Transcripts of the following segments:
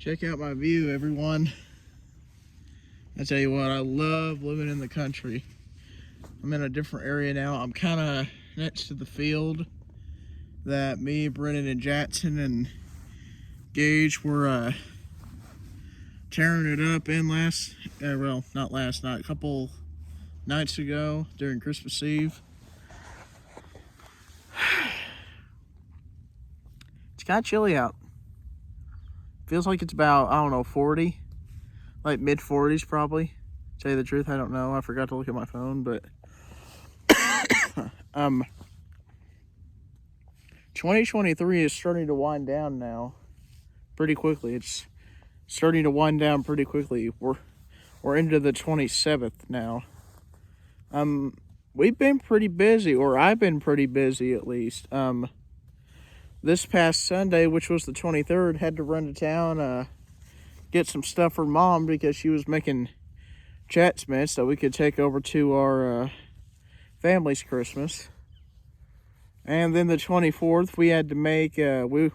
Check out my view, everyone. I tell you what, I love living in the country. I'm in a different area now. I'm kind of next to the field that me, Brennan, and Jackson and Gage were tearing it up in not last night, a couple nights ago during Christmas Eve. It's kind of chilly out. Feels like it's about, I don't know, 40, like mid 40s probably. To tell you the truth, I don't know. I forgot to look at my phone, but 2023 is starting to wind down now pretty quickly. It's starting to wind down pretty quickly. We're into the 27th now. We've been pretty busy, or I've been pretty busy at least. This past Sunday, which was the 23rd, had to run to town, get some stuff for Mom because she was making Chat's mints that we could take over to our family's Christmas. And then the 24th, we had to make, we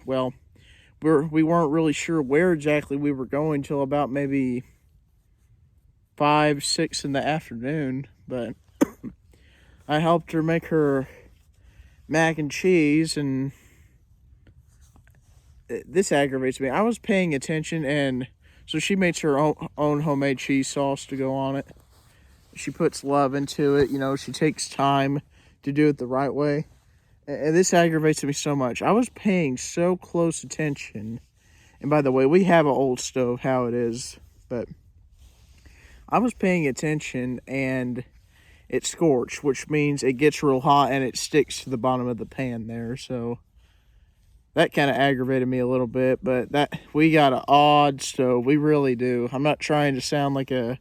weren't really sure where exactly we were going till about maybe 5, 6 in the afternoon, but I helped her make her mac and cheese, and this aggravates me. I was paying attention, and so she makes her own homemade cheese sauce to go on it. She puts love into it, she takes time to do it the right way. And this aggravates me so much. I was paying so close attention. And by the way, we have an old stove, how it is, but I was paying attention and it scorched, which means it gets real hot and it sticks to the bottom of the pan there. So that kind of aggravated me a little bit, but we got an odd stove. We really do. I'm not trying to sound like a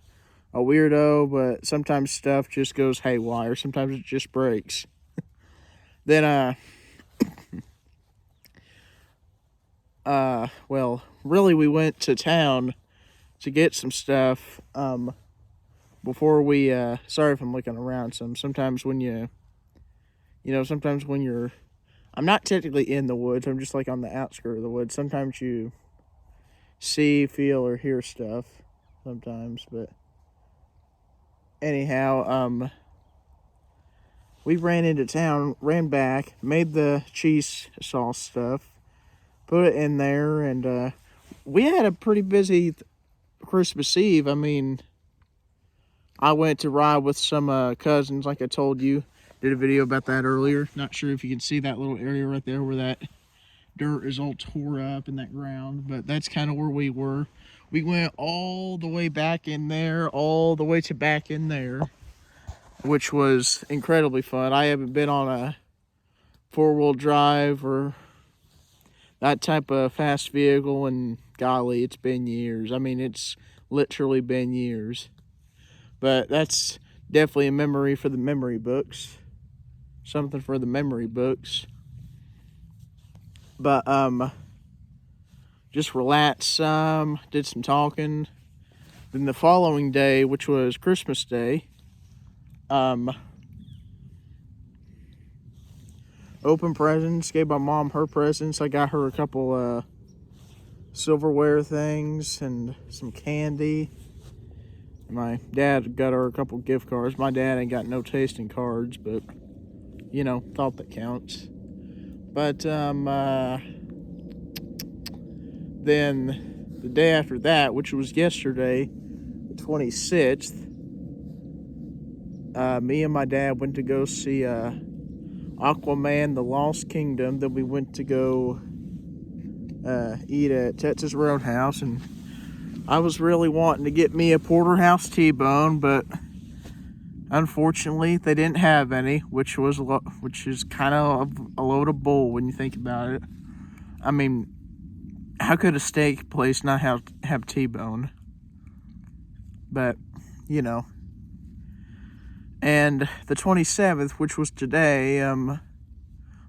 weirdo, but sometimes stuff just goes haywire. Sometimes it just breaks. Then, really we went to town to get some stuff, before we, sorry if I'm looking around sometimes when sometimes when you're, I'm not technically in the woods, I'm just like on the outskirts of the woods. Sometimes you see, feel, or hear stuff sometimes, but anyhow, we ran into town, ran back, made the cheese sauce stuff, put it in there, and we had a pretty busy Christmas Eve. I mean, I went to ride with some cousins, like I told you. Did a video about that earlier. Not sure if you can see that little area right there where that dirt is all tore up in that ground, but that's kind of where we were. We went all the way back in there, all the way to back in there, which was incredibly fun. I haven't been on a four-wheel drive or that type of fast vehicle, and golly, it's been years. I mean, it's literally been years. But that's definitely a memory for the memory books. Something for the memory books. But, just relaxed some, did some talking. Then the following day, which was Christmas Day, open presents, gave my mom her presents. I got her a couple silverware things and some candy. My dad got her a couple gift cards. My dad ain't got no taste in cards, but thought that counts. But then the day after that, which was yesterday, the 26th, me and my dad went to go see Aquaman, The Lost Kingdom. Then we went to go eat at Texas Roadhouse, and I was really wanting to get me a porterhouse T-bone, but unfortunately they didn't have any, which is kind of a load of bull when you think about it. I mean, how could a steak place not have T-bone? But and the 27th, which was today,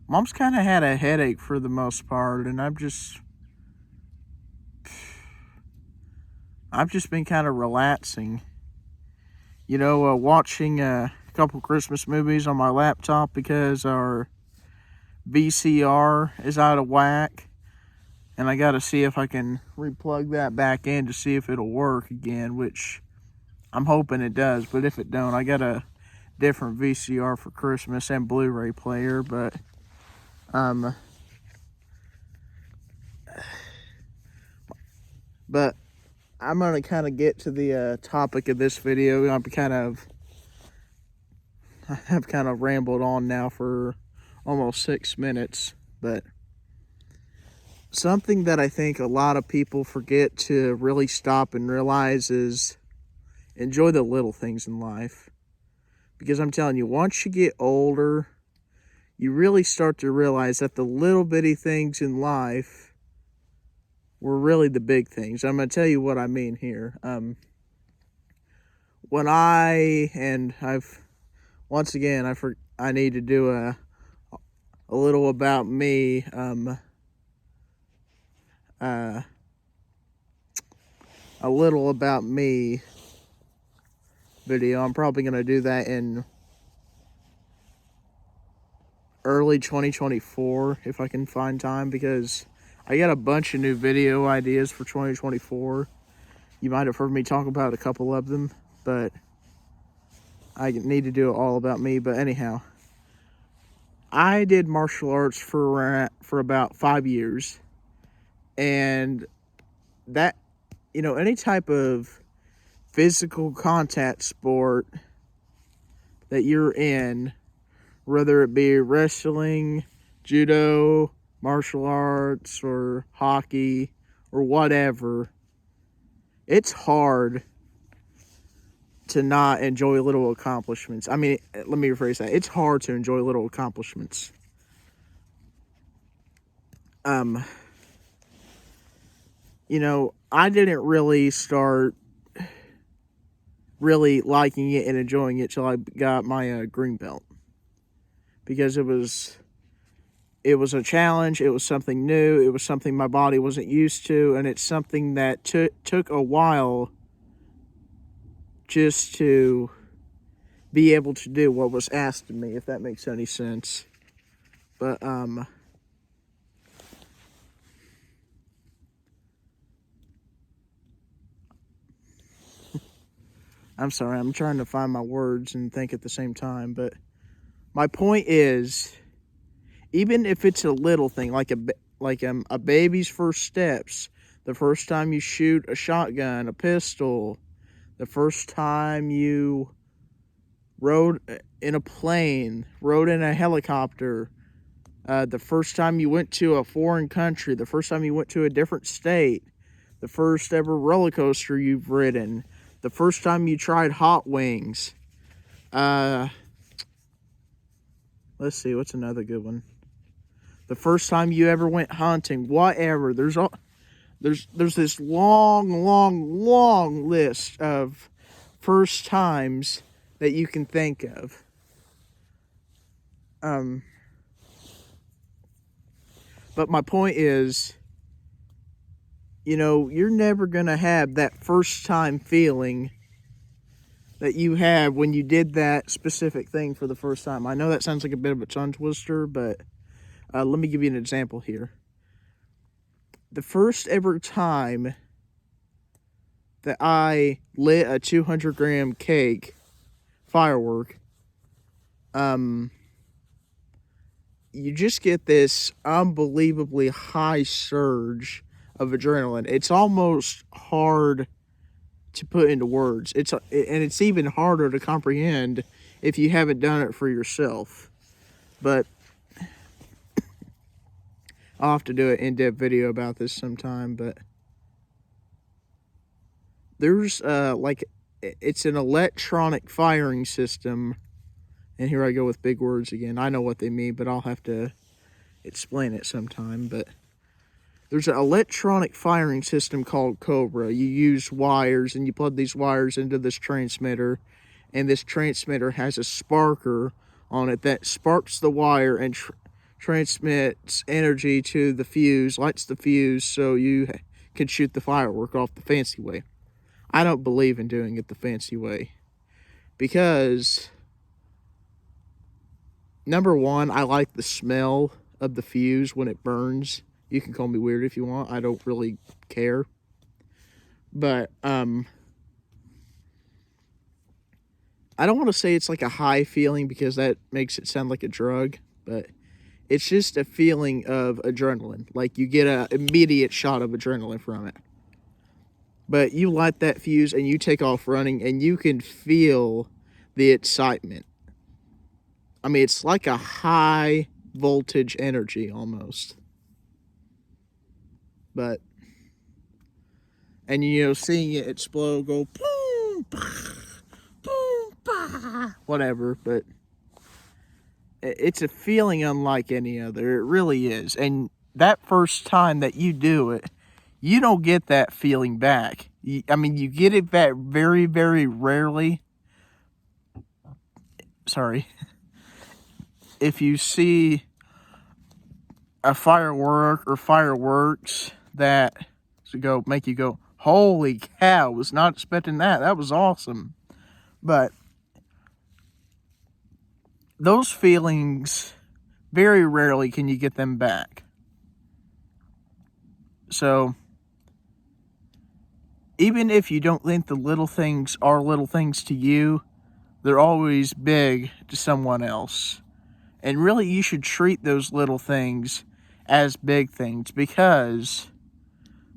Mom's kind of had a headache for the most part, and I've just been kind of relaxing. Watching a couple Christmas movies on my laptop because our VCR is out of whack. And I got to see if I can replug that back in to see if it'll work again, which I'm hoping it does. But if it don't, I got a different VCR for Christmas and Blu-ray player. But I'm going to kind of get to the topic of this video. I've kind of rambled on now for almost 6 minutes, but something that I think a lot of people forget to really stop and realize is enjoy the little things in life. Because I'm telling you, once you get older, you really start to realize that the little bitty things in life were really the big things. I'm going to tell you what I mean here. Once again, I need to do a little about me, a little about me video. I'm probably going to do that in early 2024 if I can find time, because I got a bunch of new video ideas for 2024. You might have heard me talk about a couple of them, but I need to do it all about me. But anyhow, I did martial arts for about 5 years, and that, any type of physical contact sport that you're in, whether it be wrestling, judo, martial arts, or hockey, or whatever, it's hard to not enjoy little accomplishments. I mean, let me rephrase that. It's hard to enjoy little accomplishments. I didn't really start really liking it and enjoying it till I got my green belt, because it was a challenge. It was something new. It was something my body wasn't used to, and it's something that took a while just to be able to do what was asked of me, if that makes any sense. But I'm sorry, I'm trying to find my words and think at the same time, but my point is, even if it's a little thing, like a baby's first steps, the first time you shoot a shotgun, a pistol, the first time you rode in a plane, rode in a helicopter, the first time you went to a foreign country, the first time you went to a different state, the first ever roller coaster you've ridden, the first time you tried hot wings. Let's see, what's another good one? The first time you ever went hunting, whatever. There's this long list of first times that you can think of. But my point is, you're never going to have that first time feeling that you had when you did that specific thing for the first time. I know that sounds like a bit of a tongue twister, but let me give you an example here. The first ever time that I lit a 200-gram cake, firework, you just get this unbelievably high surge of adrenaline. It's almost hard to put into words. It's even harder to comprehend if you haven't done it for yourself. But I'll have to do an in-depth video about this sometime. But there's it's an electronic firing system. And here I go with big words again. I know what they mean, but I'll have to explain it sometime. But there's an electronic firing system called Cobra. You use wires, and you plug these wires into this transmitter, and this transmitter has a sparker on it that sparks the wire and transmits energy to the fuse, lights the fuse, so you can shoot the firework off the fancy way. I don't believe in doing it the fancy way, because number one, I like the smell of the fuse when it burns. You can call me weird if you want. I don't really care. But I don't want to say it's like a high feeling because that makes it sound like a drug, but it's just a feeling of adrenaline. Like you get an immediate shot of adrenaline from it. But you light that fuse and you take off running and you can feel the excitement. I mean, it's like a high voltage energy almost. But, and you know, seeing it explode, go boom, bah, boom, bah, whatever. But it's a feeling unlike any other. It really is. And that first time that you do it, you don't get that feeling back. I mean, you get it back very, very rarely. Sorry. If you see a firework or fireworks that make you go, holy cow, was not expecting that. That was awesome. But those feelings, very rarely can you get them back. So, even if you don't think the little things are little things to you, they're always big to someone else. And really, you should treat those little things as big things, because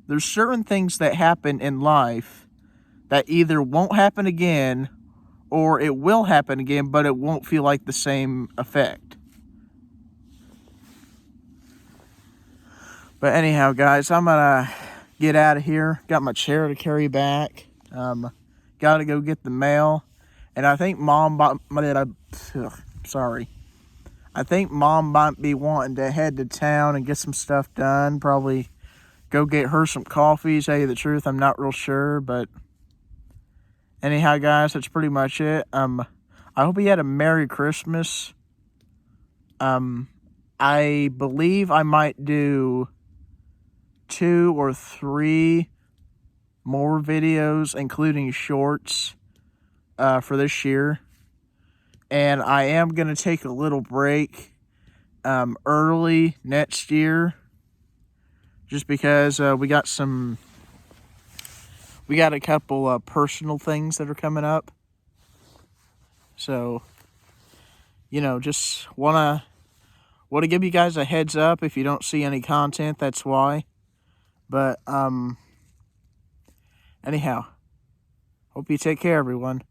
there's certain things that happen in life that either won't happen again or it will happen again, but it won't feel like the same effect. But anyhow, guys, I'm gonna get out of here. Got my chair to carry back. Gotta go get the mail. And I think Mom I think Mom might be wanting to head to town and get some stuff done. Probably go get her some coffee. Tell you the truth, I'm not real sure. But anyhow, guys, that's pretty much it. I hope you had a Merry Christmas. I believe I might do 2 or 3 more videos, including shorts, for this year. And I am going to take a little break early next year, just because we got a couple personal things that are coming up. So, you know, just want to give you guys a heads up. If you don't see any content, that's why. But anyhow, hope you take care, everyone.